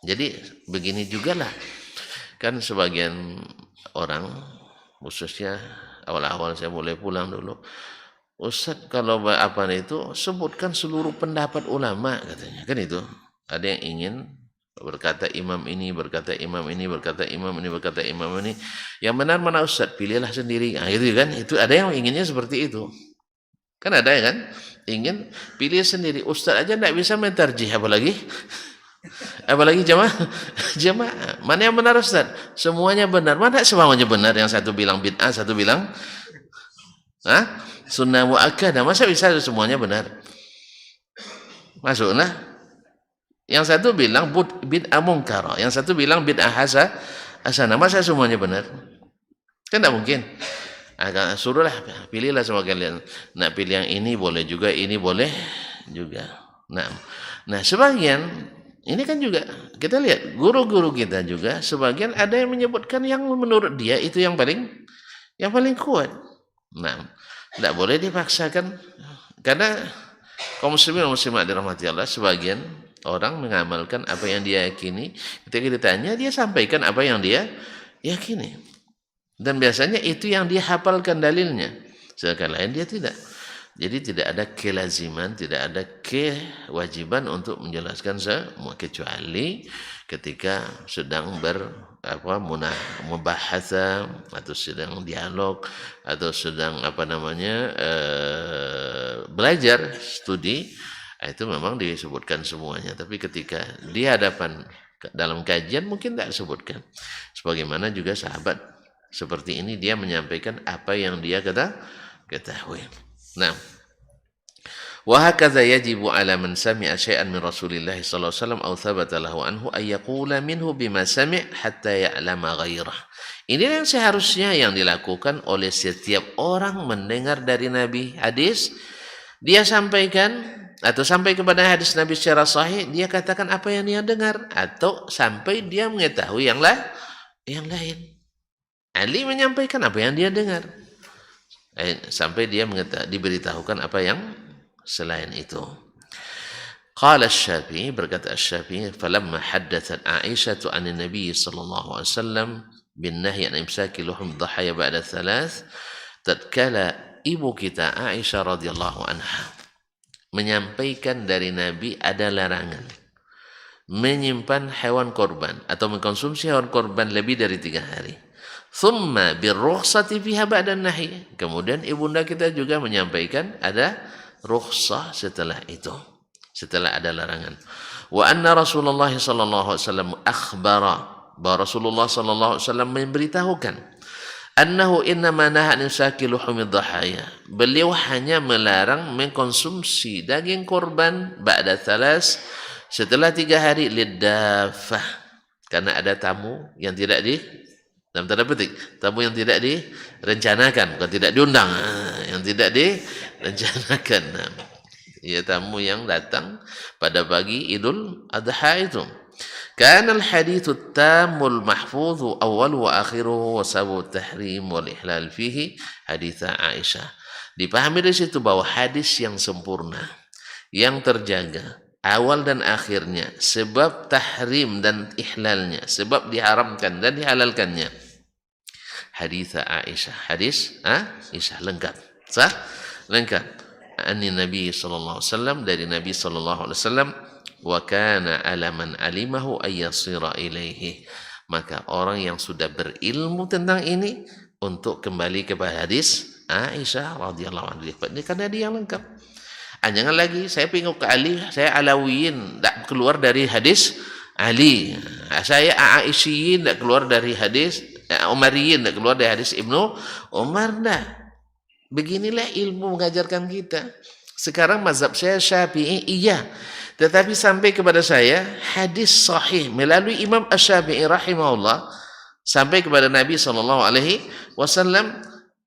Jadi begini jugalah. Kan sebagian orang, khususnya awal-awal saya mulai pulang dulu, Ustaz kalau apa itu sebutkan seluruh pendapat ulama katanya. Kan itu. Ada yang ingin berkata imam ini, berkata imam ini, berkata imam ini, berkata imam ini. Yang benar mana Ustaz? Pilihlah sendiri. Nah, itu kan. Itu ada yang inginnya seperti itu. Kan ada ya kan? Ingin pilih sendiri. Ustaz aja tidak bisa mentarjih, apalagi jamaah. Mana yang benar Ustaz? Semuanya benar. Mana semuanya benar? Yang satu bilang bid'ah, satu bilang sunnah muakkadah. Masa bisa semuanya benar? Masuklah. Yang satu bilang bid'ah mungkar, yang satu bilang bid'ah hasanah. Masa semuanya benar? Kan tidak mungkin. Suruhlah, pilihlah sama kalian. Nak pilih yang ini boleh juga, ini boleh juga. Nah sebagian ini kan juga kita lihat guru-guru kita juga sebagian ada yang menyebutkan yang menurut dia itu yang paling kuat. Nah, tidak boleh dipaksakan karena kaum muslimin dan muslimat dirahmati Allah, sebagian Orang mengamalkan apa yang dia yakini. Ketika ditanya, dia sampaikan apa yang dia yakini. Dan biasanya itu yang dia hafalkan dalilnya. Sedangkan lain dia tidak. Jadi tidak ada kelaziman, tidak ada kewajiban untuk menjelaskan semua, kecuali ketika sedang mubahasa atau sedang dialog atau sedang belajar studi, itu memang disebutkan semuanya. Tapi ketika di hadapan dalam kajian mungkin tidak disebutkan. Sebagaimana juga sahabat seperti ini, dia menyampaikan apa yang dia ketahui. Nah, wa hakadha yajibu ala man sami'a syai'an min Rasulillah sallallahu alaihi wasallam aw thabata lahu anhu ay yaqula minhu bima sami' hatta ya'lama ghairah. Ini yang seharusnya yang dilakukan oleh setiap orang mendengar dari Nabi hadis, dia sampaikan atau sampai kepada hadis Nabi secara sahih, dia katakan apa yang dia dengar atau sampai dia mengetahui yang lain. Ali menyampaikan apa yang dia dengar. Sampai dia diberitahukan apa yang selain itu. Qala Asy-Syafi'i, berkata Asy-Syafi'i, falamma haddathat Aisyah an Nabi sallallahu alaihi wasallam bin nahyi an imsaki luhum dhahaya ba'da thalath, tatkala ibu kita Aisyah radhiyallahu anha menyampaikan dari Nabi ada larangan menyimpan hewan korban atau mengkonsumsi hewan korban lebih dari 3 hari. Thumma birrukhsati fiha ba'da nahi. Kemudian ibunda kita juga menyampaikan ada rukhsah setelah itu, setelah ada larangan. Wa anna Rasulullah sallallahu alaihi wasallam akhbara, bahwa Rasulullah sallallahu alaihi wasallam memberitahukan annahu innama naha an sakil luhumid dhahaya. Beliau hanya melarang mengkonsumsi daging korban ba'da thalas, setelah 3 hari, lidafah, karena ada tamu yang tidak dalam tanda petik, tamu yang tidak direncanakan, bukan tidak diundang, yang tidak direncanakan. Ya, tamu yang datang pada pagi Idul Adha itu. Kana al-hadithu tamul mahfudhu awal wa akhiruhu wa sabu tahrim wal ihlal fihi hadits Aisyah. Dipahami dari situ bahwa hadis yang sempurna, yang terjaga awal dan akhirnya, sebab tahrim dan ihlalnya, sebab diharamkan dan dihalalkannya, hadits Aisyah, hadis Aisyah lengkap, sah, lengkap. Ani Nabi sallallahu alaihi wasallam, dari Nabi sallallahu alaihi wasallam, wa kana alaman alimahu ayyasira ilaihi. Maka orang yang sudah berilmu tentang ini untuk kembali kepada hadis Aisyah radhiyallahu anha, karena dia yang lengkap. Jangan lagi saya pengok ke Ali, saya Alawiyin, tak keluar dari hadis Ali. Saya Aisyyin, tak keluar dari hadis Umariyin, tak keluar dari hadis Ibnu Umar. Dah. Beginilah ilmu mengajarkan kita. Sekarang mazhab saya Syafi'i, iya. Tetapi sampai kepada saya hadis sahih melalui Imam Asy-Syafi'i rahimahullah sampai kepada Nabi sallallahu alaihi wasallam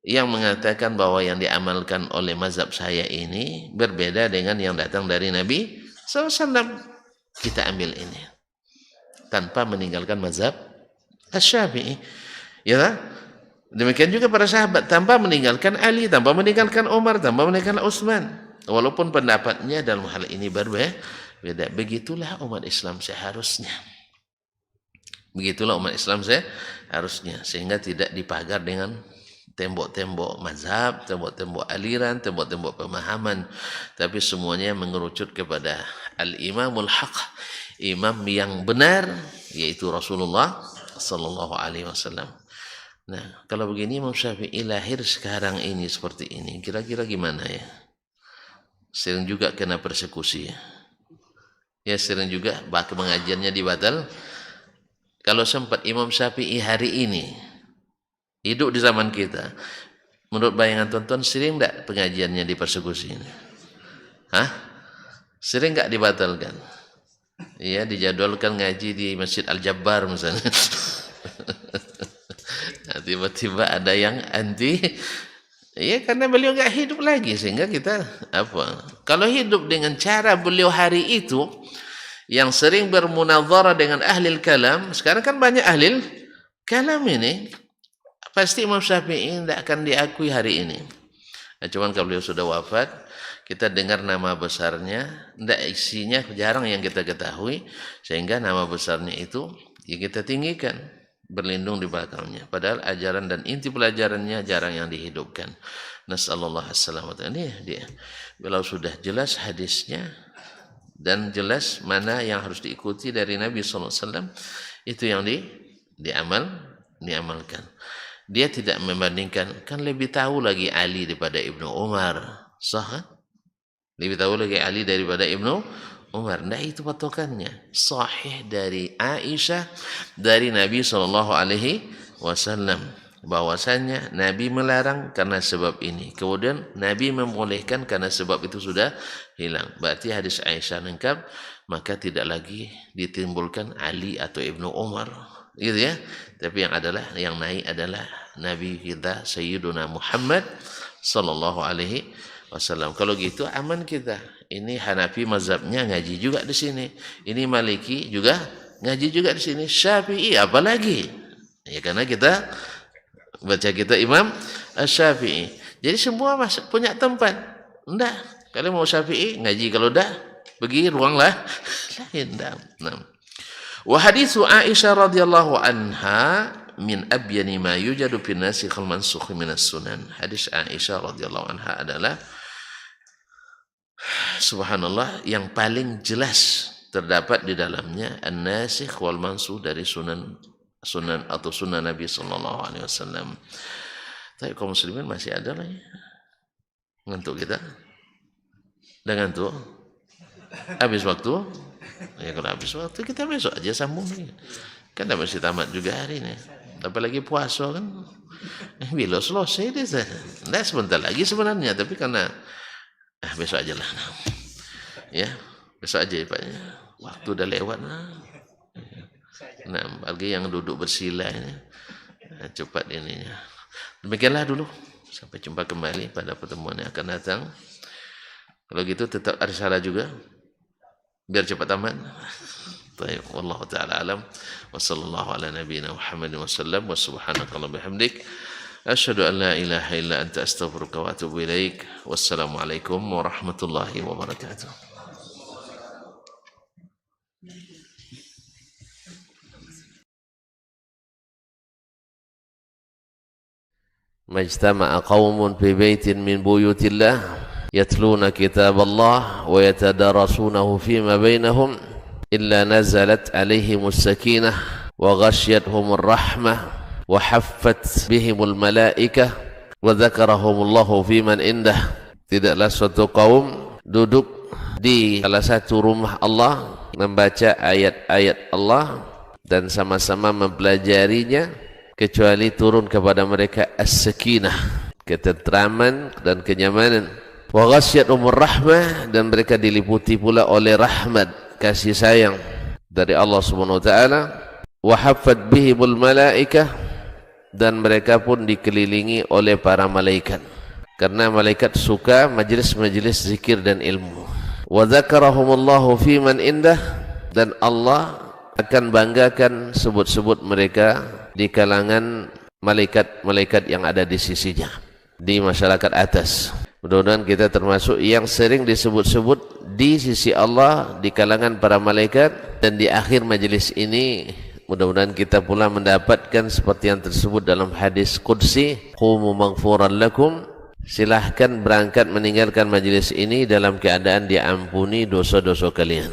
yang mengatakan bahwa yang diamalkan oleh mazhab saya ini berbeda dengan yang datang dari Nabi SAW. Kita ambil ini tanpa meninggalkan mazhab Asy-Syafi'i. Ya, demikian juga para sahabat, tanpa meninggalkan Ali, tanpa meninggalkan Umar, tanpa meninggalkan Utsman. Walaupun pendapatnya dalam hal ini berbeda. Begitulah umat Islam seharusnya. Begitulah umat Islam seharusnya, sehingga tidak dipagar dengan tembok-tembok mazhab, tembok-tembok aliran, tembok-tembok pemahaman, tapi semuanya mengerucut kepada al-imamul haq, imam yang benar, yaitu Rasulullah sallallahu alaihi wasallam. Nah, kalau begini Imam Syafi'i lahir sekarang ini seperti ini, kira-kira gimana ya? Sering juga kena persekusi ya. Ya, sering juga bahkan pengajiannya dibatal. Kalau sempat Imam Syafi'i hari ini hidup di zaman kita, menurut bayangan tonton sering tak pengajiannya dipersekusi ini? Sering tak dibatalkan? Iya, dijadwalkan ngaji di Masjid Al-Jabbar misalnya. Nah, tiba-tiba ada yang anti. Iya, karena beliau enggak hidup lagi, sehingga kita kalau hidup dengan cara beliau hari itu yang sering bermunazarah dengan ahli kalam, sekarang kan banyak ahli kalam ini, pasti Imam Syafi'i tidak akan diakui hari ini. Nah, cuman kalau beliau sudah wafat, kita dengar nama besarnya, tidak isinya jarang yang kita ketahui, sehingga nama besarnya itu ya kita tinggikan, berlindung di belakangnya. Padahal ajaran dan inti pelajarannya jarang yang dihidupkan. Nasallallahu alaihi ini dia. Kalau sudah jelas hadisnya dan jelas mana yang harus diikuti dari Nabi SAW, itu yang diamalkan. Dia tidak membandingkan, kan lebih tahu lagi Ali daripada Ibnu Umar, sah kan? Lebih tahu lagi Ali daripada Ibnu Umar. Nah, itu patokannya. Sahih dari Aisyah dari Nabi SAW, bahwasanya Nabi melarang karena sebab ini, kemudian Nabi membolehkan karena sebab itu sudah hilang. Berarti hadis Aisyah lengkap, maka tidak lagi ditimbulkan Ali atau Ibnu Umar, gitu ya. Tapi yang naik adalah Nabi kita Sayyiduna Muhammad sallallahu alaihi wasallam. Kalau gitu aman kita. Ini Hanafi mazhabnya ngaji juga di sini. Ini Maliki juga ngaji juga di sini. Syafi'i apalagi? Ya karena kita baca kita Imam Syafi'i. Jadi semua punya tempat. Enggak. Kalau mau Syafi'i ngaji, kalau dah pergi ruang lain. Nah. Wa haditsu Aisyah radhiyallahu anha min abyani ma yujadu fi nasikh wal mansukh minas sunan. Hadis Aisyah radhiyallahu anha adalah subhanallah yang paling jelas terdapat di dalamnya an-nasikh wal mansukh dari sunan atau sunnah Nabi sallallahu alaihi wasallam. Tapi kaum muslimin masih ada lagi. Ngantuk kita? Dah ngantuk? Habis waktu? Ya kalau habis waktu kita besok aja sambung lagi. Kan dah masih tamat juga hari ini. Apalagi puasa kan. Bila selesai deh. Nah sebentar lagi sebenarnya. Tapi karena besok aja lah. Ya, besok aja ya Pak. Waktu dah lewat lah. Nah, bagi yang duduk bersila ini, cepat ininya. Demikianlah dulu. Sampai jumpa kembali pada pertemuan yang akan datang. Kalau gitu tetap ada salah juga. Biar cepat tamat. Baik, wallahu taala alam. Wa sallallahu ala nabiyyina Muhammadin wa sallam wa subhanakallahumma bihamdik asyhadu an la ilaha illa anta astaghfiruka wa atubu ilaik. Wassalamualaikum warahmatullahi wabarakatuh. Majtama'a qaumun fi baitin min buyutillah yatluna kitaballah wa yatadarasunahu fima bainahum illa nazalat alaihimus sakinah wa ghasyiyatuhumur rahmah wa haffat bihimul malaikah wa dzakarahumullahu fiman indah. Tidaklah suatu kaum duduk di salah satu rumah Allah membaca ayat-ayat Allah dan sama-sama mempelajarinya, kecuali turun kepada mereka as-sakinah, ketentraman dan kenyamanan. Wa ghasyiyatuhumur rahmah, dan mereka diliputi pula oleh rahmat, kasih sayang dari Allah Subhanahu wa taala. Wa haffat bihimul malaikah, dan mereka pun dikelilingi oleh para malaikat, karena malaikat suka majlis-majlis zikir dan ilmu. Wa dzakarahumullahu fiman indah, dan Allah akan banggakan sebut-sebut mereka di kalangan malaikat-malaikat yang ada di sisinya, di masyarakat atas. Mudah-mudahan kita termasuk yang sering disebut-sebut di sisi Allah, di kalangan para malaikat, dan di akhir majelis ini mudah-mudahan kita pula mendapatkan seperti yang tersebut dalam hadis qudsi, qumu maghfuran lakum, silahkan berangkat meninggalkan majelis ini dalam keadaan diampuni dosa-dosa kalian.